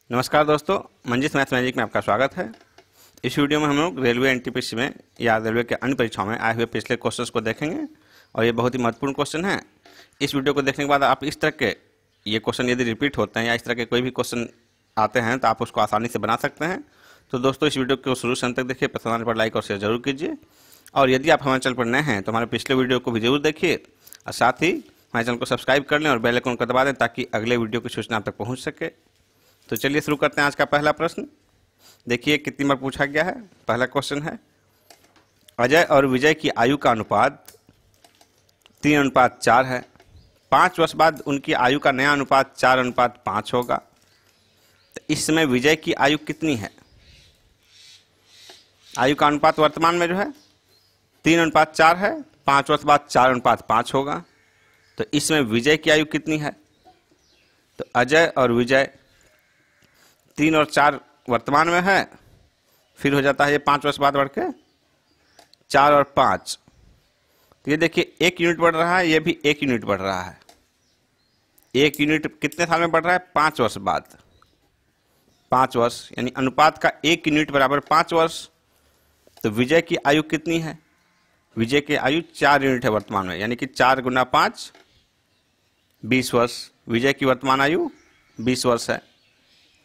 नमस्कार दोस्तों, मंजिस math magic में आपका स्वागत है। इस वीडियो में हम लोग रेलवे एनटीपीसी में या रेलवे के अन्य परीक्षाओं में आए हुए पिछले क्वेश्चंस को देखेंगे और ये बहुत ही महत्वपूर्ण क्वेश्चन है। इस वीडियो को देखने के बाद आप इस तरह के ये क्वेश्चन यदि रिपीट होते हैं या इस तरह के कोई भी क्वेश्चन आते हैं तो आप उसको आसानी से बना सकते हैं। तो दोस्तों, इस वीडियो को शुरू से अंत तक देखिए, पसंद आने पर लाइक और शेयर जरूर कीजिए। और यदि आप हमारे चैनल पर नए हैं तो हमारे पिछले वीडियो को भी जरूर देखिए और साथ ही हमारे चैनल को सब्सक्राइब कर लें और बेल आइकन को दबा दें ताकि अगले वीडियो की सूचना आप तक पहुँच सके। तो चलिए शुरू करते हैं आज का पहला प्रश्न। देखिए कितनी बार पूछा गया है। पहला क्वेश्चन है, अजय और विजय की आयु का अनुपात 3:4 है। 5 वर्ष बाद उनकी आयु का नया अनुपात 4:5 होगा। तो इस समय विजय की आयु कितनी है? आयु का अनुपात वर्तमान में जो है 3:4 है, 5 वर्ष बाद 4:5 होगा। तो इसमें विजय की आयु कितनी है? तो अजय और विजय 3 और 4 वर्तमान में है, फिर हो जाता है ये 5 वर्ष बाद बढ़ के 4 और 5। तो ये देखिए 1 यूनिट बढ़ रहा है, ये भी 1 यूनिट बढ़ रहा है। 1 यूनिट कितने साल में बढ़ रहा है? 5 वर्ष बाद। 5 वर्ष यानी अनुपात का 1 यूनिट बराबर 5 वर्ष। तो विजय की आयु कितनी है? विजय की आयु 4 यूनिट है वर्तमान में, यानी कि 4 × 5 20 वर्ष। विजय की वर्तमान आयु 20 वर्ष है।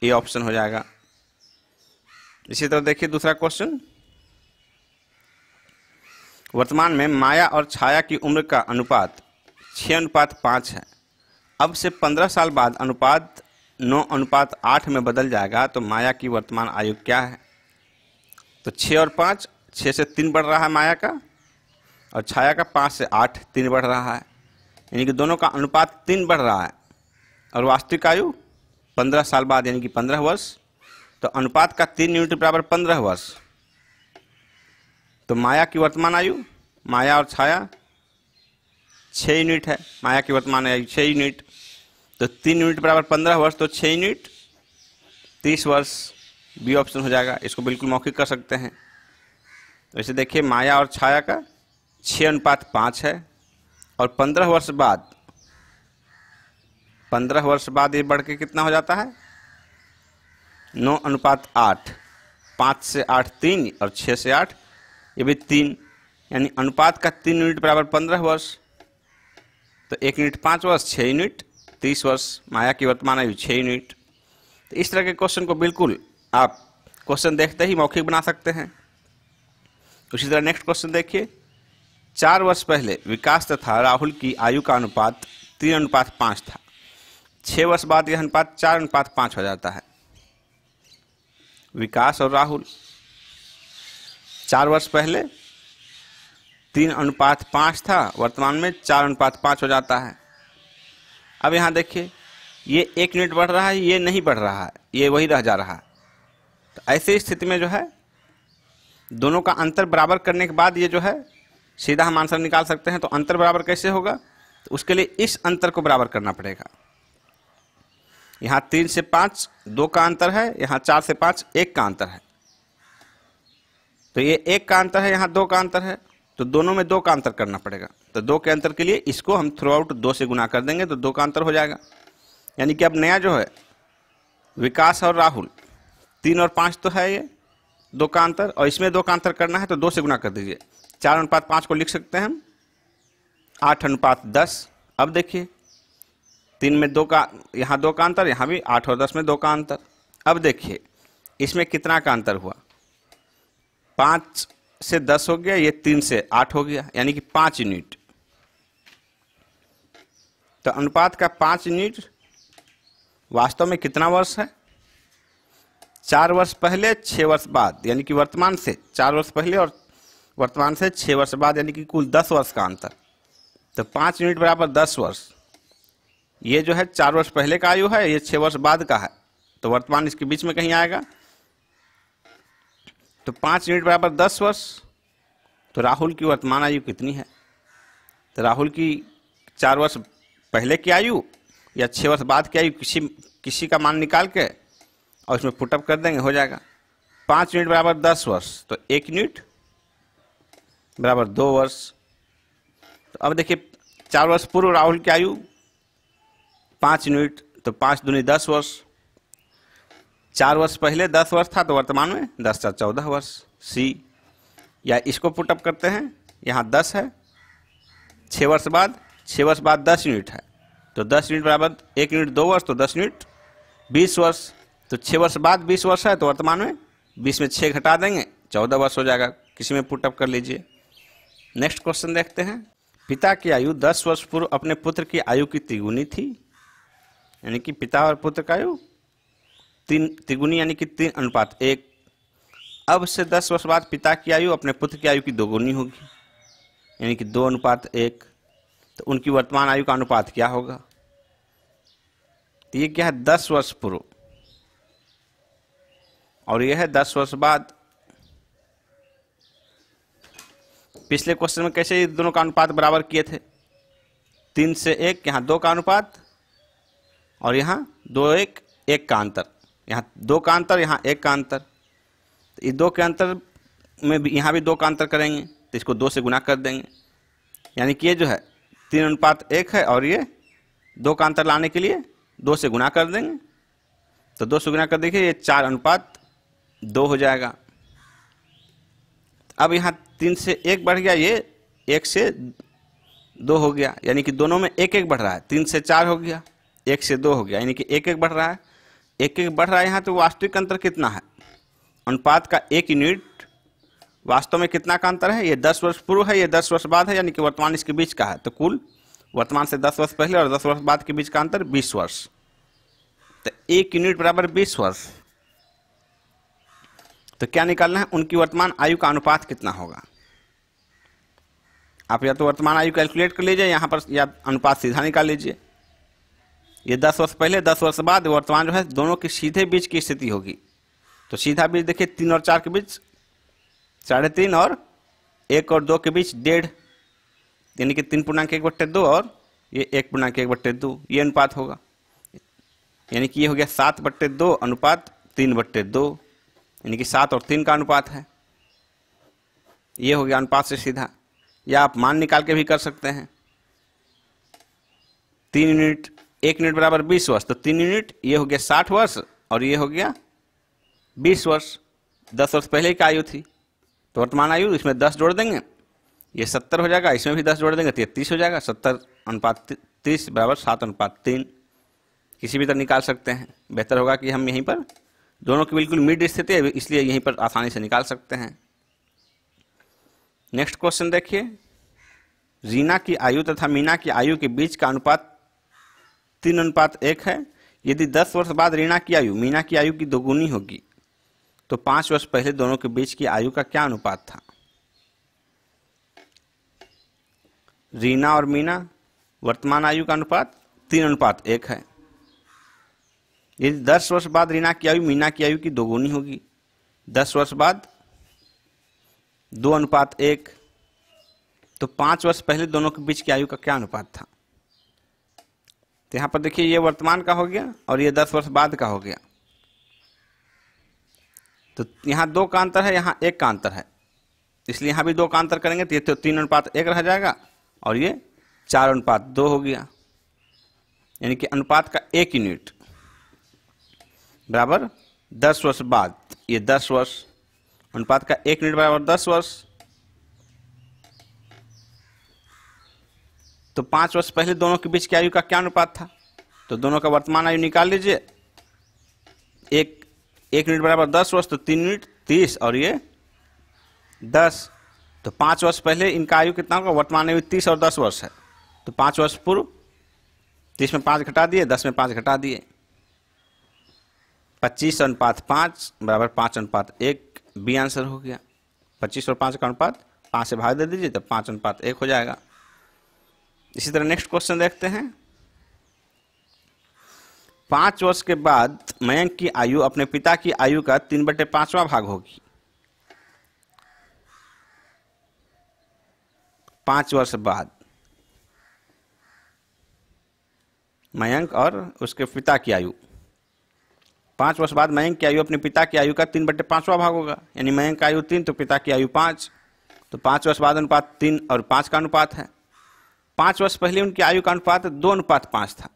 ये ऑप्शन हो जाएगा। इसी तरह देखिए दूसरा क्वेश्चन, वर्तमान में माया और छाया की उम्र का अनुपात 6:5 है। अब से 15 साल बाद अनुपात 9:8 में बदल जाएगा। तो माया की वर्तमान आयु क्या है? तो 6 और 5, 6 से 3 बढ़ रहा है माया का, और छाया का 5 से 8 3 बढ़ रहा है, यानी कि दोनों का अनुपात 3 बढ़ रहा है। और वास्तविक आयु 15 साल बाद यानी कि 15 वर्ष। तो अनुपात का 3 यूनिट बराबर 15 वर्ष। तो माया की वर्तमान आयु, माया और छाया 6 यूनिट है। माया की वर्तमान आयु 6 यूनिट, तो 3 यूनिट बराबर 15 वर्ष, तो 6 यूनिट 30 वर्ष। बी ऑप्शन हो जाएगा। इसको बिल्कुल मौखिक कर सकते हैं। वैसे देखिए माया और छाया का 6:5 है, और 15 वर्ष बाद, 15 वर्ष बाद ये बढ़ के कितना हो जाता है? 9:8। 5 से 8 3, और 6 से 8 ये भी 3, यानी अनुपात का 3 यूनिट बराबर 15 वर्ष। तो 1 यूनिट 5 वर्ष, 6 यूनिट 30 वर्ष। माया की वर्तमान आयु 6 यूनिट। तो इस तरह के क्वेश्चन को बिल्कुल आप क्वेश्चन देखते ही मौखिक बना सकते हैं। उसी तरह नेक्स्ट क्वेश्चन देखिए, 4 वर्ष पहले विकास तथा राहुल की आयु का अनुपात 3:5 था। 6 वर्ष बाद यह अनुपात 4:5 हो जाता है। विकास और राहुल 4 वर्ष पहले 3:5 था, वर्तमान में 4:5 हो जाता है। अब यहाँ देखिए ये 1 यूनिट बढ़ रहा है, ये नहीं बढ़ रहा है, ये वही रह जा रहा है। तो ऐसी स्थिति में जो है दोनों का अंतर बराबर करने के बाद ये जो है सीधा हम आंसर निकाल सकते हैं। तो अंतर बराबर कैसे होगा? तो उसके लिए इस अंतर को बराबर करना पड़ेगा। यहाँ 3 से 5 2 का अंतर है, यहाँ 4 से 5 1 का अंतर है। तो ये 1 का अंतर है, यहाँ 2 का अंतर है, तो दोनों में 2 का अंतर करना पड़ेगा। तो 2 के अंतर के लिए इसको हम थ्रू आउट 2 से गुना कर देंगे तो 2 का अंतर हो जाएगा। यानी कि अब नया जो है विकास और राहुल 3 और 5 तो है ये 2 का अंतर, और इसमें 2 का अंतर करना है तो 2 से गुना कर दीजिए। 4:5 को लिख सकते हैं हम 8:10। अब देखिए 3 में 2 का, यहाँ 2 का अंतर, यहाँ भी 8 और 10 में 2 का अंतर। अब देखिए इसमें कितना का अंतर हुआ? 5 से 10 हो गया, ये 3 से 8 हो गया, यानी कि 5 यूनिट। तो अनुपात का 5 यूनिट वास्तव में कितना वर्ष है? 4 वर्ष पहले 6 वर्ष बाद, यानी कि वर्तमान से 4 वर्ष पहले और वर्तमान से 6 वर्ष बाद, यानी कि कुल 10 वर्ष का अंतर। तो 5 यूनिट बराबर 10 वर्ष। ये जो है 4 वर्ष पहले का आयु है, ये 6 वर्ष बाद का है, तो वर्तमान इसके बीच में कहीं आएगा। तो 5 यूनिट बराबर 10 वर्ष। तो राहुल की वर्तमान आयु कितनी है? तो राहुल की 4 वर्ष पहले की आयु या 6 वर्ष बाद की आयु, किसी का मान निकाल के और इसमें पुटअप कर देंगे, हो जाएगा। 5 यूनिट बराबर 10 वर्ष, तो 1 यूनिट बराबर 2 वर्ष। तो अब देखिए 4 वर्ष पूर्व राहुल की आयु 5 यूनिट, तो 5 दूनी 10 वर्ष। 4 वर्ष पहले 10 वर्ष था तो वर्तमान में 10 + 14 वर्ष। सी। या इसको पुटअप करते हैं, यहाँ 10 है, 6 वर्ष बाद 10 यूनिट है, तो 10 यूनिट बराबर 1 यूनिट 2 वर्ष, तो 10 यूनिट 20 वर्ष। तो 6 वर्ष बाद 20 वर्ष है, तो वर्तमान में 20 में 6 घटा देंगे, 14 वर्ष हो जाएगा। किसी में पुटअप कर लीजिए। नेक्स्ट क्वेश्चन देखते हैं। पिता की आयु 10 वर्ष पूर्व अपने पुत्र की आयु की तिगुनी थी, यानी कि पिता और पुत्र का आयु तिगुनी यानी कि 3:1। अब से 10 वर्ष बाद पिता की आयु अपने पुत्र की आयु की दोगुनी होगी, यानी कि 2:1। तो उनकी वर्तमान आयु का अनुपात क्या होगा? तो ये क्या है? 10 वर्ष पूर्व, और यह है 10 वर्ष बाद। पिछले क्वेश्चन में कैसे ये दोनों का अनुपात बराबर किए थे? 3 से 1, यहाँ 2 का अनुपात, और यहाँ 2:1, 1 का अंतर, यहाँ 2 का अंतर, यहाँ 1 का अंतर। तो ये 2 के अंतर में भी यहाँ भी 2 का अंतर करेंगे, तो इसको 2 से गुना कर देंगे, यानी कि ये जो है 3:1 है, और ये 2 का अंतर लाने के लिए 2 से गुना कर देंगे। तो 2 से गुना कर देखिए, ये 4:2 हो जाएगा। अब यहाँ 3 से 1 बढ़ गया, ये 1 से 2 हो गया, यानी कि दोनों में 1-1 बढ़ रहा है। 3 से 4 हो गया, 1 से 2 हो गया, यानी कि 1-1 बढ़ रहा है। 1-1 बढ़ रहा है यहाँ, तो वास्तविक अंतर कितना है? अनुपात का 1 यूनिट वास्तव में कितना का अंतर है? ये 10 वर्ष पूर्व है, ये 10 वर्ष बाद है, यानी कि वर्तमान इसके बीच का है। तो कुल वर्तमान से 10 वर्ष पहले और 10 वर्ष बाद के बीच का अंतर 20 वर्ष। तो 1 यूनिट बराबर 20 वर्ष। तो क्या निकालना है? उनकी वर्तमान आयु का अनुपात कितना होगा? आप या तो वर्तमान आयु कैलकुलेट कर लीजिए यहाँ पर, या अनुपात सीधा निकाल लीजिए। ये 10 वर्ष पहले 10 वर्ष बाद वर्तमान जो है, दोनों के सीधे बीच की स्थिति होगी। तो सीधा बीच देखिए, 3 और 4 के बीच 3.5, और 1 और 2 के बीच 1.5, यानी कि 3.1/2, और ये 1.1/2, ये अनुपात होगा। यानी कि ये हो गया 7/2 अनुपात 3/2, यानी कि 7 और 3 का अनुपात है। ये हो गया अनुपात से सीधा। या आप मान निकाल के भी कर सकते हैं। 3 यूनिट, 1 यूनिट बराबर 20 वर्ष, तो 3 यूनिट ये हो गया 60 वर्ष, और ये हो गया 20 वर्ष। 10 वर्ष पहले की आयु थी, तो वर्तमान आयु इसमें 10 जोड़ देंगे, ये 70 हो जाएगा, इसमें भी 10 जोड़ देंगे तो ये 30 हो जाएगा। 70:30 बराबर 7:3। किसी भी तरह निकाल सकते हैं। बेहतर होगा कि हम यहीं पर, दोनों की बिल्कुल मिड स्थिति है, इसलिए यहीं पर आसानी से निकाल सकते हैं। नेक्स्ट क्वेश्चन देखिए। रीना की आयु तथा मीना की आयु के बीच का अनुपात 3:1 है। यदि 10 वर्ष बाद रीना की आयु मीना की आयु की दोगुनी होगी, तो 5 वर्ष पहले दोनों के बीच की आयु का क्या अनुपात था? रीना और मीना वर्तमान आयु का अनुपात 3:1 है। यदि 10 वर्ष बाद रीना की आयु मीना की आयु की दोगुनी होगी, 10 वर्ष बाद 2:1, तो 5 वर्ष पहले दोनों के बीच की आयु का क्या अनुपात था? तो यहां पर देखिए, ये वर्तमान का हो गया और ये 10 वर्ष बाद का हो गया। तो यहाँ 2 का अंतर है, यहाँ 1 का अंतर है, इसलिए यहाँ भी 2 का अंतर करेंगे तो ये तो 3:1 रह जाएगा, और ये 4:2 हो गया। यानी कि अनुपात का 1 यूनिट बराबर 10 वर्ष बाद, ये 10 वर्ष, अनुपात का 1 यूनिट बराबर 10 वर्ष। तो 5 वर्ष पहले दोनों के बीच की आयु का क्या अनुपात था? तो दोनों का वर्तमान आयु निकाल लीजिए। 1 यूनिट बराबर 10 वर्ष, तो 3 यूनिट 30, और ये 10। तो 5 वर्ष पहले इनका आयु कितना होगा? वर्तमान आयु 30 और 10 वर्ष है, तो 5 वर्ष पूर्व 30 में 5 घटा दिए, 10 में 5 घटा दिए, 25:5 बराबर 5:1, बी आंसर हो गया। 25 और 5 का अनुपात 5 से भाग दे दीजिए, तो 5:1 हो जाएगा। इसी तरह नेक्स्ट क्वेश्चन देखते हैं। 5 वर्ष के बाद मयंक की आयु अपने पिता की आयु का 3/5वां भाग होगी। 5 वर्ष बाद मयंक और उसके पिता की आयु, 5 वर्ष बाद मयंक की आयु अपने पिता की आयु का 3/5वां भाग होगा। यानी मयंक की आयु 3 तो पिता की आयु 5, तो 5 वर्ष बाद अनुपात 3 और 5 का अनुपात है। 5 वर्ष पहले उनकी आयु का अनुपात 2:5 था,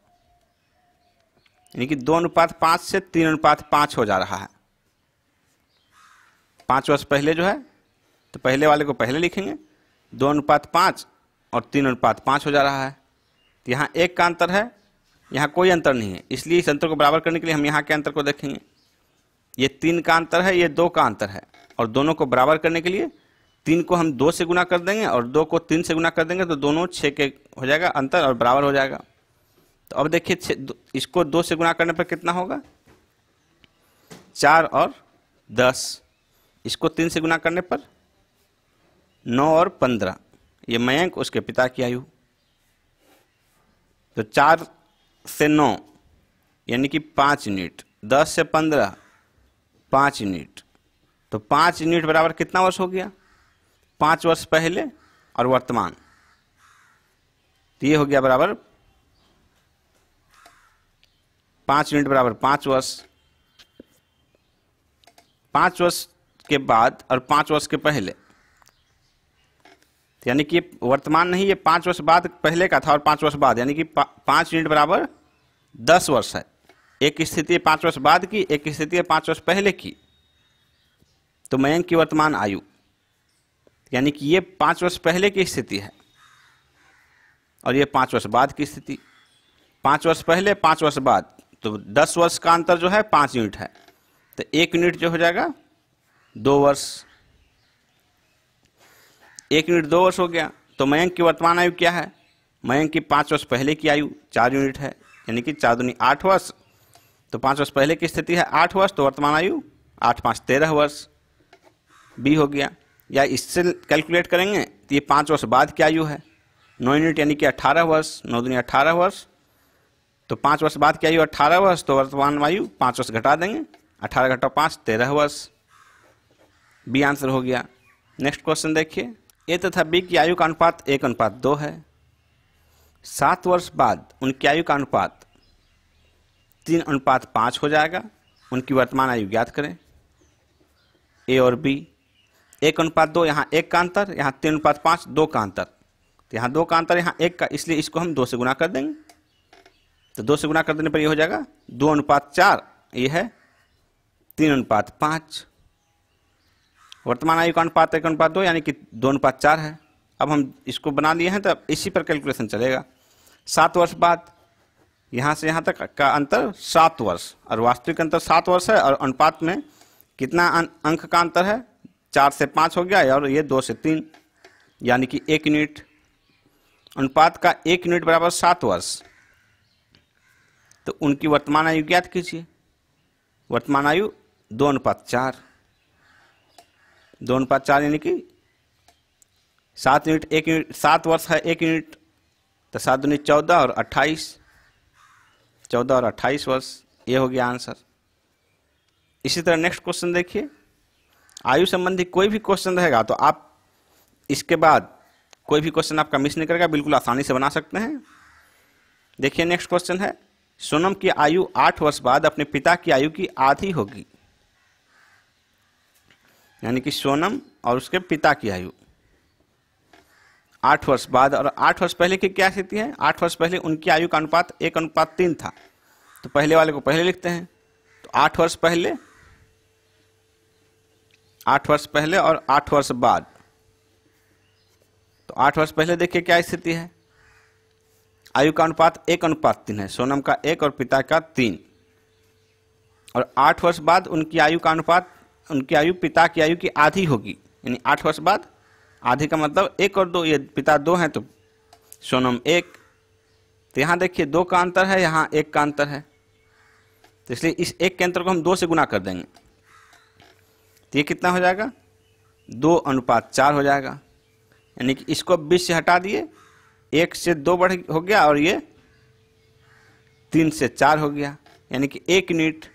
यानी कि 2:5 से 3:5 हो जा रहा है। 5 वर्ष पहले जो है तो पहले वाले को पहले लिखेंगे, 2:5 और 3:5 हो जा रहा है। तो यहाँ 1 का अंतर है, यहाँ कोई अंतर नहीं है, इसलिए इस अंतर को बराबर करने के लिए हम यहाँ के अंतर को देखेंगे। ये 3 का अंतर है, ये 2 का अंतर है, और दोनों को बराबर करने के लिए 3 को हम 2 से गुना कर देंगे और 2 को 3 से गुना कर देंगे, तो दोनों 6 के हो जाएगा अंतर और बराबर हो जाएगा। तो अब देखिए इसको 2 से गुना करने पर कितना होगा, 4 और 10। इसको 3 से गुना करने पर 9 और 15। ये मयंक उसके पिता की आयु। तो 4 से 9 यानी कि 5 यूनिट, 10 से 15 5 यूनिट। तो 5 यूनिट बराबर कितना वर्ष हो गया, 5 वर्ष पहले और वर्तमान। तो ये हो गया बराबर 5 यूनिट बराबर 5 वर्ष। 5 वर्ष के बाद और 5 वर्ष के पहले, यानी कि वर्तमान नहीं, ये 5 वर्ष बाद पहले का था और 5 वर्ष बाद, यानी कि 5 यूनिट बराबर 10 वर्ष है। एक स्थिति है 5 वर्ष बाद की, एक स्थिति है 5 वर्ष पहले की। तो मयंक की वर्तमान आयु, यानी कि ये 5 वर्ष पहले की स्थिति है और ये 5 वर्ष बाद की स्थिति। 5 वर्ष पहले 5 वर्ष बाद, तो 10 वर्ष का अंतर जो है 5 यूनिट है। तो 1 यूनिट जो हो जाएगा 2 वर्ष। 1 यूनिट 2 वर्ष हो गया। तो मयंक की वर्तमान आयु क्या है, मयंक की 5 वर्ष पहले की आयु 4 यूनिट है, यानी कि 4 दूनी 8 वर्ष। तो 5 वर्ष पहले की स्थिति है 8 वर्ष, तो वर्तमान आयु 8 5 13 वर्ष। बी हो गया। या इससे कैलकुलेट करेंगे तो ये 5 वर्ष बाद की आयु है, 9 यूनिट यानी कि 18 वर्ष, 9 दूनी 18 वर्ष। तो 5 वर्ष बाद की आयु 18 वर्ष, तो वर्तमान आयु 5 वर्ष घटा देंगे, 18 घटा 5 13 वर्ष। बी आंसर हो गया। नेक्स्ट क्वेश्चन देखिए, ए तथा बी की आयु का अनुपात 1:2 है। 7 वर्ष बाद उनकी आयु का अनुपात 3:5 हो जाएगा। उनकी वर्तमान आयु ज्ञात करें। ए और बी, 1:2, यहाँ 1 का अंतर, यहाँ 3:5 2 का अंतर। तो यहाँ 2 का अंतर, यहाँ 1 का, इसलिए इसको हम 2 से गुना कर देंगे। तो 2 से गुना कर देने पर ये हो जाएगा 2:4, ये है 3:5। वर्तमान आयु का अनुपात 1:2 यानी कि 2:4 है। अब हम इसको बना लिए हैं तो इसी पर कैलकुलेशन चलेगा। 7 वर्ष बाद यहाँ से यहाँ तक का अंतर 7 वर्ष, और वास्तविक अंतर 7 वर्ष है, और अनुपात में कितना अंक का अंतर है, 4 से 5 हो गया, और ये 2 से 3 यानी कि 1 यूनिट। अनुपात का 1 यूनिट बराबर 7 वर्ष। तो उनकी वर्तमान आयु ज्ञात कीजिए। वर्तमान आयु 2:4, 2:4 यानी कि 7 यूनिट 1 यूनिट, 7 वर्ष है 1 यूनिट, तो 7 दूनी 14 और 28, 14 और 28 वर्ष। ये हो गया आंसर। इसी तरह नेक्स्ट क्वेश्चन देखिए, आयु संबंधी कोई भी क्वेश्चन रहेगा तो आप इसके बाद कोई भी क्वेश्चन आपका मिस नहीं करेगा, बिल्कुल आसानी से बना सकते हैं। देखिए नेक्स्ट क्वेश्चन है, सोनम की आयु 8 वर्ष बाद अपने पिता की आयु की आधी होगी। यानी कि सोनम और उसके पिता की आयु 8 वर्ष बाद, और 8 वर्ष पहले की क्या स्थिति है, 8 वर्ष पहले उनकी आयु का अनुपात 1:3 था। तो पहले वाले को पहले लिखते हैं। तो 8 वर्ष पहले, 8 वर्ष पहले और 8 वर्ष बाद। तो 8 वर्ष पहले देखिए क्या स्थिति है, आयु का अनुपात 1:3 है, सोनम का 1 और पिता का 3। और 8 वर्ष बाद उनकी आयु का अनुपात, उनकी आयु पिता की आयु की आधी होगी। यानी 8 वर्ष बाद आधी का मतलब 1 और 2, ये पिता 2 हैं तो सोनम 1। तो यहाँ देखिए 2 का अंतर है, यहाँ 1 का अंतर है, तो इसलिए इस 1 के अंतर को हम 2 से गुना कर देंगे। तो ये कितना हो जाएगा, 2:4 हो जाएगा। यानी कि इसको 20 से हटा दिए, 1 से 2 बढ़ हो गया, और ये 3 से 4 हो गया, यानी कि 1 यूनिट।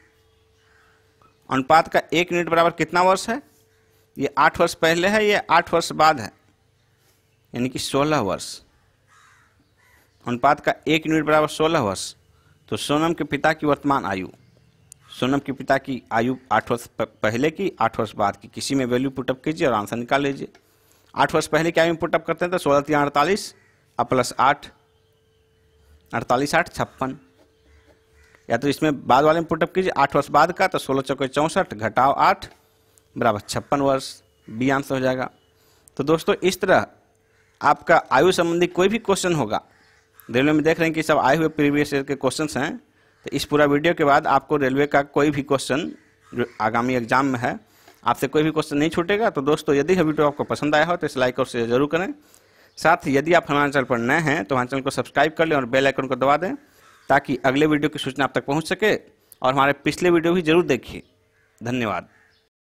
अनुपात का 1 यूनिट बराबर कितना वर्ष है, ये 8 वर्ष पहले है, ये 8 वर्ष बाद है, यानी कि 16 वर्ष। अनुपात का 1 यूनिट बराबर 16 वर्ष। तो सोनम के पिता की वर्तमान आयु, सोनम के पिता की आयु 8 वर्ष पहले की, 8 वर्ष बाद की, किसी में वैल्यू पुटअप कीजिए और आंसर निकाल लीजिए। 8 वर्ष पहले की आयु में पुटअप करते हैं तो 16 3 48 और +8, 48 8 56। या तो इसमें बाद वाले में पुटअप कीजिए 8 वर्ष बाद का, तो 16 चौके 64 घटाओ 8 बराबर 56 वर्ष, बी आंसर हो जाएगा। तो दोस्तों इस तरह आपका आयु संबंधी कोई भी क्वेश्चन होगा, रेलवे में देख रहे हैं कि सब आए हुए प्रीवियस ईयर के क्वेश्चंस हैं, तो इस पूरा वीडियो के बाद आपको रेलवे का कोई भी क्वेश्चन जो आगामी एग्जाम में है आपसे कोई भी क्वेश्चन नहीं छूटेगा। तो दोस्तों यदि यह वीडियो आपको पसंद आया हो तो इस लाइक और शेयर जरूर करें। साथ ही यदि आप हमारे चैनल पर नए हैं तो हमारे चैनल को सब्सक्राइब कर लें और बेल आइकन को दबा दें, ताकि अगले वीडियो की सूचना आप तक पहुँच सके। और हमारे पिछले वीडियो भी जरूर देखिए। धन्यवाद।